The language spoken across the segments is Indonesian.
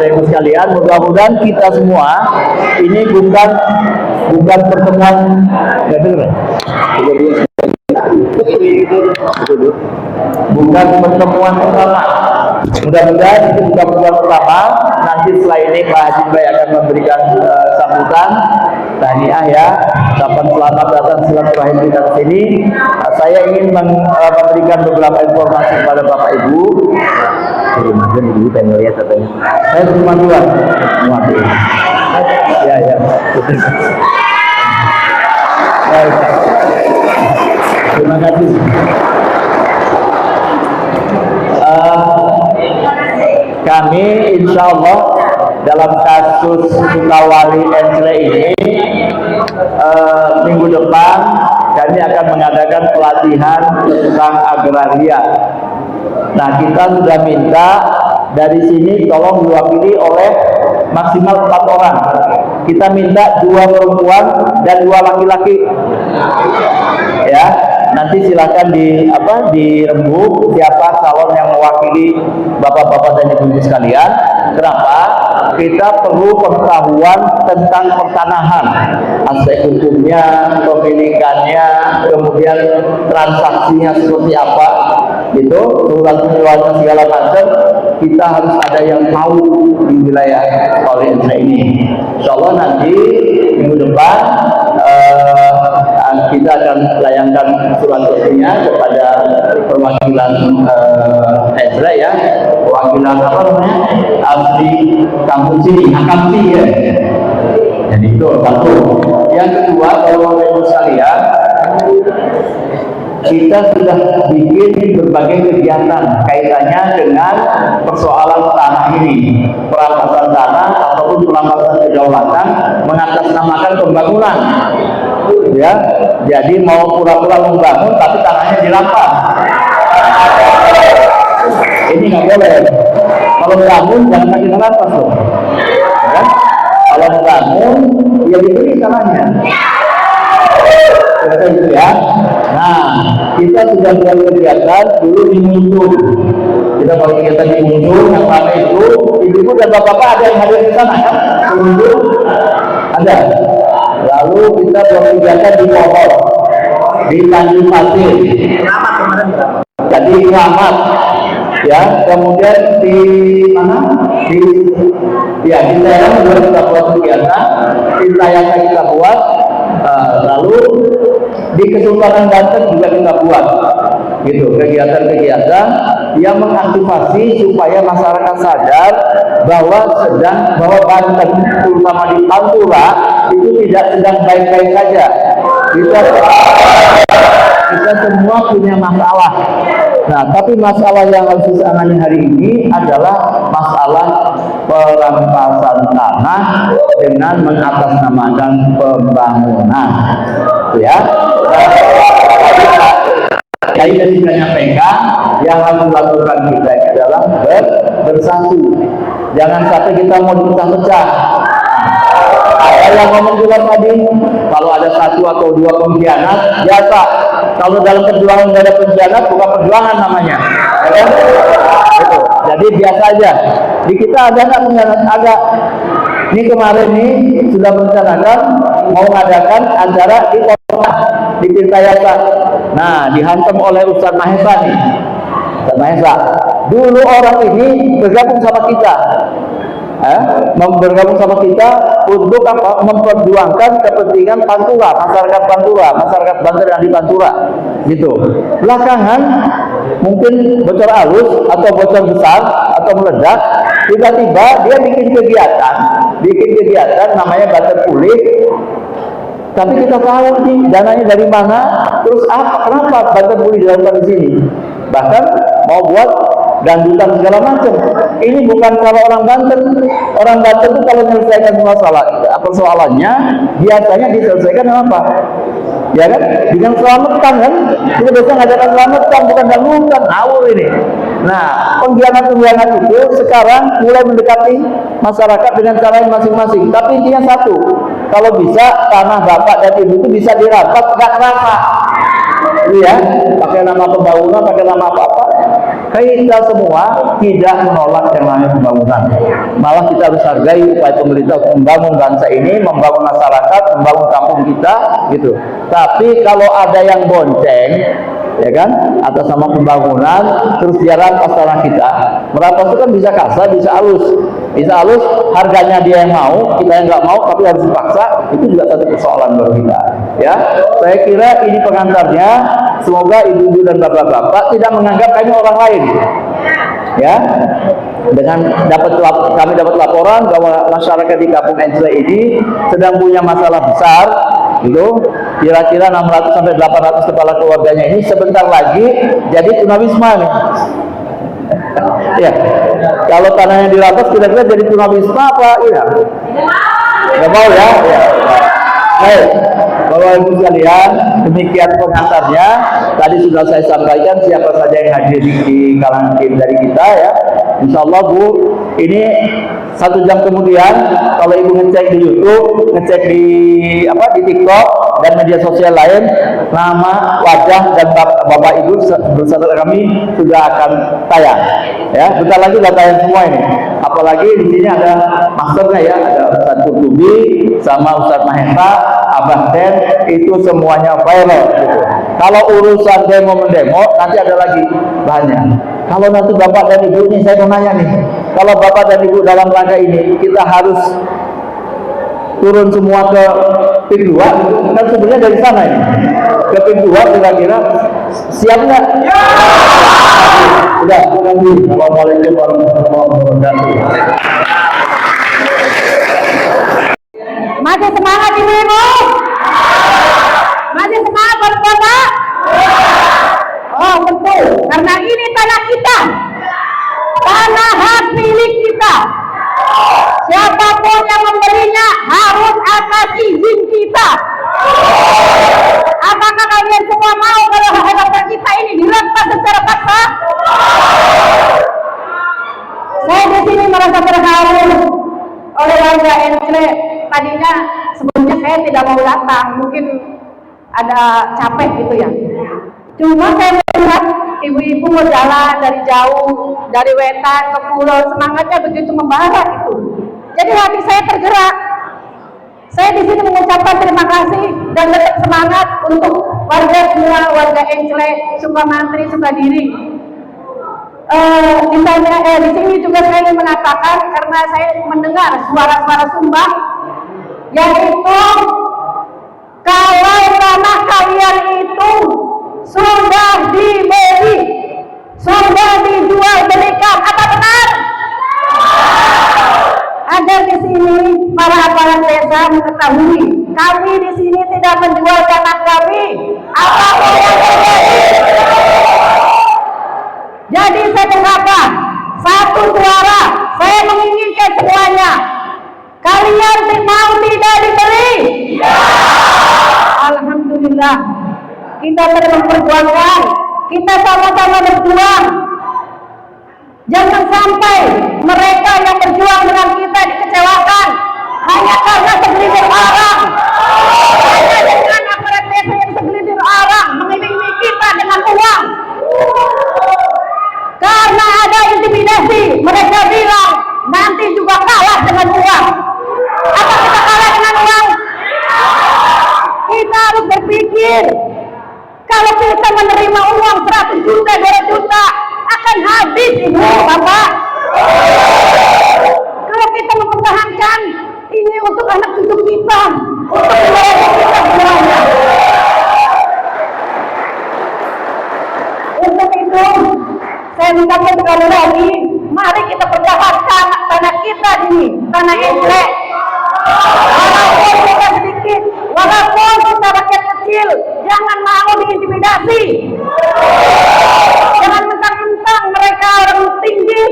Ibu sekalian, mudah-mudahan kita semua ini bukan pertemuan bukan pertemuan pertama. Mudah-mudahan itu bukan pertemuan pertama. Nanti setelah ini Pak Haji Bay akan memberikan sambutan tahniah ya, ucapan selamat datang silaturahim kita ke sini. Saya ingin memberikan beberapa informasi kepada Bapak Ibu. Ibu pengen lihat katanya. Saya cuma dua. Ya. Baik. Terima kasih. Kami insya Allah dalam kasus Sukawali Ensle ini minggu depan kami akan mengadakan pelatihan tentang agraria. Nah, kita sudah minta dari sini tolong diwakili oleh maksimal 4 orang. Kita minta 2 perempuan dan 2 laki-laki. Ya, nanti silakan dirembuk siapa calon yang mewakili bapak-bapak dan ibu-ibu sekalian. Kenapa? Kita perlu pengetahuan tentang pertanahan, aspek hukumnya, pemilikannya, kemudian transaksinya seperti apa, gitu, surat-suratnya segala macam. Kita harus ada yang tahu di wilayah Sukawali ini. Insya Allah nanti minggu depan kita akan layangkan surat resminya kepada perwakilan Ezra ya, perwakilan apa namanya, asli kampung sini, Akamsi ya. Jadi itu satu. Yang kedua, kalau Bapak sekalian, kita sudah bikin berbagai kegiatan kaitannya dengan persoalan tanah ini, perampasan tanah ataupun perampasan kedaulatan mengatasnamakan pembangunan. Ya, jadi mau pura-pura membangun tapi tanahnya dirampas. Ini nggak boleh. Kalau bangun jangan pakai dirampas loh. Ya? Kalau bangun ya diberi tanahnya. Itu ya. Nah, kita sudah buat kegiatan dulu di Mundur. Kita buat kegiatan di Mundur yang mana itu ibu-ibu dan bapak-bapak ada yang hadir di sana kan? Mundur ada. Lalu kita buat kegiatan di Pohon, di Tanjung Pasir. Jadi Keramat, ya. Kemudian di mana? Di daerah juga kita buat kegiatan. Di Tayaka kita buat. Lalu di Kesultanan Banten juga kita buat, gitu, kegiatan-kegiatan yang mengantisipasi supaya masyarakat sadar bahwa Banten, terutama di Pantura, itu tidak sedang baik-baik saja. Kita semua punya masalah. Nah, tapi masalah yang harus ditangani hari ini adalah masalah perampasan tanah dengan mengatasnamakan pembangunan. Ya. Jadi ketika pegang, yang harus dilakukan kita adalah bersatu. Jangan sampai kita mau dipecah-pecah. Ada yang ngomong juga tadi, kalau ada 1 atau 2 pengkhianat, biasa. Kalau dalam perjuangan tidak ada pengkhianat, bukan perjuangan namanya. Ya kan? Gitu. Jadi biasa aja. Di kita ada nggak pengkhianat? Ada. Ini kemarin nih sudah merencanakan mau mengadakan acara di kota di Tirtayasa. Nah, dihantam oleh Ustaz Mahesa nih. Ustaz Mahesa. Dulu orang ini bergabung sama kita. Bergabung sama kita untuk apa? Memperjuangkan kepentingan Pantura, masyarakat Pantura, masyarakat Banten yang di Pantura, gitu. Belakangan mungkin bocor halus atau bocor besar atau meledak, tiba-tiba dia bikin kegiatan namanya Banten Pulih. Tapi kita tahu nih dananya dari mana, terus kenapa Banten Pulih dilakukan di sini? Bahkan mau buat dandutan segala macam. Ini bukan kalau orang Banten. Orang Banten itu kalau menyelesaikan persoalannya biasanya diselesaikan dengan apa? Ya kan? Dengan selamatan kan? Kita biasa ngadakan selamatan, bukan dandutan. Ngawur ini. Nah, pengkhianat-pengkhianat itu sekarang mulai mendekati masyarakat dengan cara yang masing-masing. Tapi intinya satu, kalau bisa tanah bapak dan ibu itu bisa dirampas, nggak kerasa. Ya, pakai nama pembangunan, pakai nama apa-apa. Kita semua tidak menolak yang namanya pembangunan. Malah kita harus hargai upaya pemerintah untuk membangun bangsa ini, membangun masyarakat, membangun kampung kita, gitu. Tapi kalau ada yang bonceng, ya kan, atas nama pembangunan, terus dia rampas tanah kita. Merampas itu kan bisa kasar, bisa halus, harganya dia yang mau, kita yang nggak mau, tapi harus dipaksa. Itu juga satu persoalan bagi kita. Ya, saya kira ini pengantarnya. Semoga ibu-ibu dan bapak-bapak tidak menganggap kami orang lain. Ya, dengan kami dapat laporan bahwa masyarakat di Kampung Enclek ini sedang punya masalah besar, gitu. Kira-kira 600 sampai 800 kepala keluarganya ini sebentar lagi jadi tunawisma nih. Ya, kalau tanahnya dirampas kira-kira jadi tunawisma apa? Iya. Nggak mau ya? Ya. Baik, Bapak Ibu sekalian, demikian pengantarnya. Tadi sudah saya sampaikan siapa saja yang hadir di kalangan tim dari kita ya. Insya Allah Bu, ini 1 jam kemudian kalau Ibu ngecek di YouTube, ngecek di TikTok dan media sosial lain, nama, wajah dan Bapak Ibu bersama kami sudah akan tayang. Ya, bentar lagi sudah tayang semua ini. Apalagi di sini ada masternya ya, ada Ustaz Kurtubi sama Ustaz Mahenta, Abah Ten, itu semuanya viral gitu. Kalau urusan demo-mendemo nanti ada lagi bahannya. Kalau nanti Bapak dan Ibu ini saya mau nanya nih, kalau Bapak dan Ibu dalam rangka ini kita harus turun semua ke PIK 2, kan sebenarnya dari sana ini ke PIK 2 kira-kira siap nggak? Ya! Udah, Assalamualaikum warahmatullahi wabarakatuh. Masih semangat ibu-ibu? Masih semangat bapak-bapak? Oh betul, karena ini tanah kita, tanah hak milik kita. Siapapun yang membelinya harus atas izin kita. Apakah kalian semua mau kalau harta kita ini dirampas secara paksa? Saya di sini merasa terharu oleh warga Enclek. Tadinya sebelumnya saya tidak mau datang, mungkin ada capek gitu ya. Cuma saya melihat ibu-ibu mau jalan dari jauh, dari Wetan ke Pulau, semangatnya begitu membara itu. Jadi hati saya tergerak. Saya di sini mengucapkan terima kasih dan tetap semangat untuk warga semua, warga Enclek, Sukamantri, Sukadiri. Di sini juga saya ingin mengatakan karena saya mendengar suara-suara sumbang, yaitu kalau tanah kalian itu sudah dibeli, sudah dijual belikan, apa benar? Agar di sini para aparat desa mengetahui, kami di sini tidak menjual tanah kami, apapun yang terjadi. Jadi saya berkata, satu suara, saya menginginkan semuanya, kalian mau tidak dibeli? Ya. Alhamdulillah, kita terus memperjuangkan, kita sama-sama berjuang. Jangan sampai mereka yang berjuang dengan kita dikecewakan hanya karena segelintir orang, hanya dengan aparat desa yang segelintir orang mengiming-imingi kita dengan uang. Karena ada intimidasi, mereka bilang nanti juga kalah dengan uang. Apa kita kalah dengan uang? Kita harus berpikir, kalau kita menerima uang 100 juta, 200 juta, akan habis ibu, bapak. Kalau kita mempertahankan, ini untuk anak cucu kita, untuk keluarga kita semuanya. Untuk itu, saya minta sekali lagi, mari kita pertahankan tanah kita ini, tanah Enclek. Walaupun kita sedikit, walaupun kita rakyat kecil, jangan mau diintimidasi. Jangan mentang-mentang mereka orang tinggi,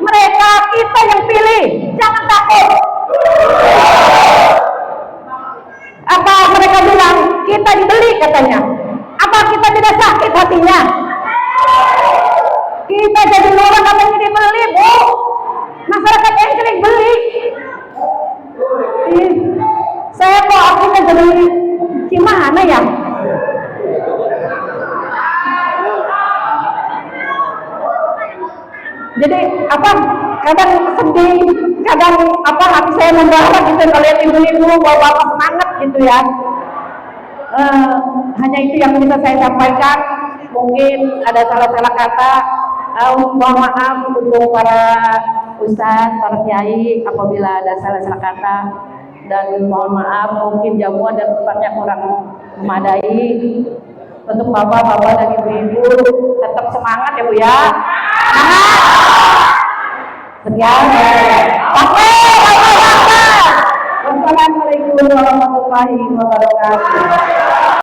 mereka kita yang pilih. Jangan takut. Apa mereka bilang kita dibeli katanya? Apa kita tidak sakit hatinya? Kita jadi lurah katanya dibeli, Bu. Masyarakat Enclek beli. Saya kok akhirnya jadi gimana ya? Jadi apa? Kadang sedih, kadang apa hati saya membara gitu kalau lihat ibu-ibu bawa-bawa semangat gitu ya. Hanya itu yang bisa saya sampaikan. Mungkin ada salah-salah kata. Mohon maaf untuk para ustadz, para kiai apabila ada salah-salah kata, dan mohon maaf mungkin jamuan dan tempatnya kurang memadai. Untuk bapak-bapak dan ibu-ibu tetap semangat ya Bu ya. Sekian. Wassalamualaikum warahmatullahi wabarakatuh.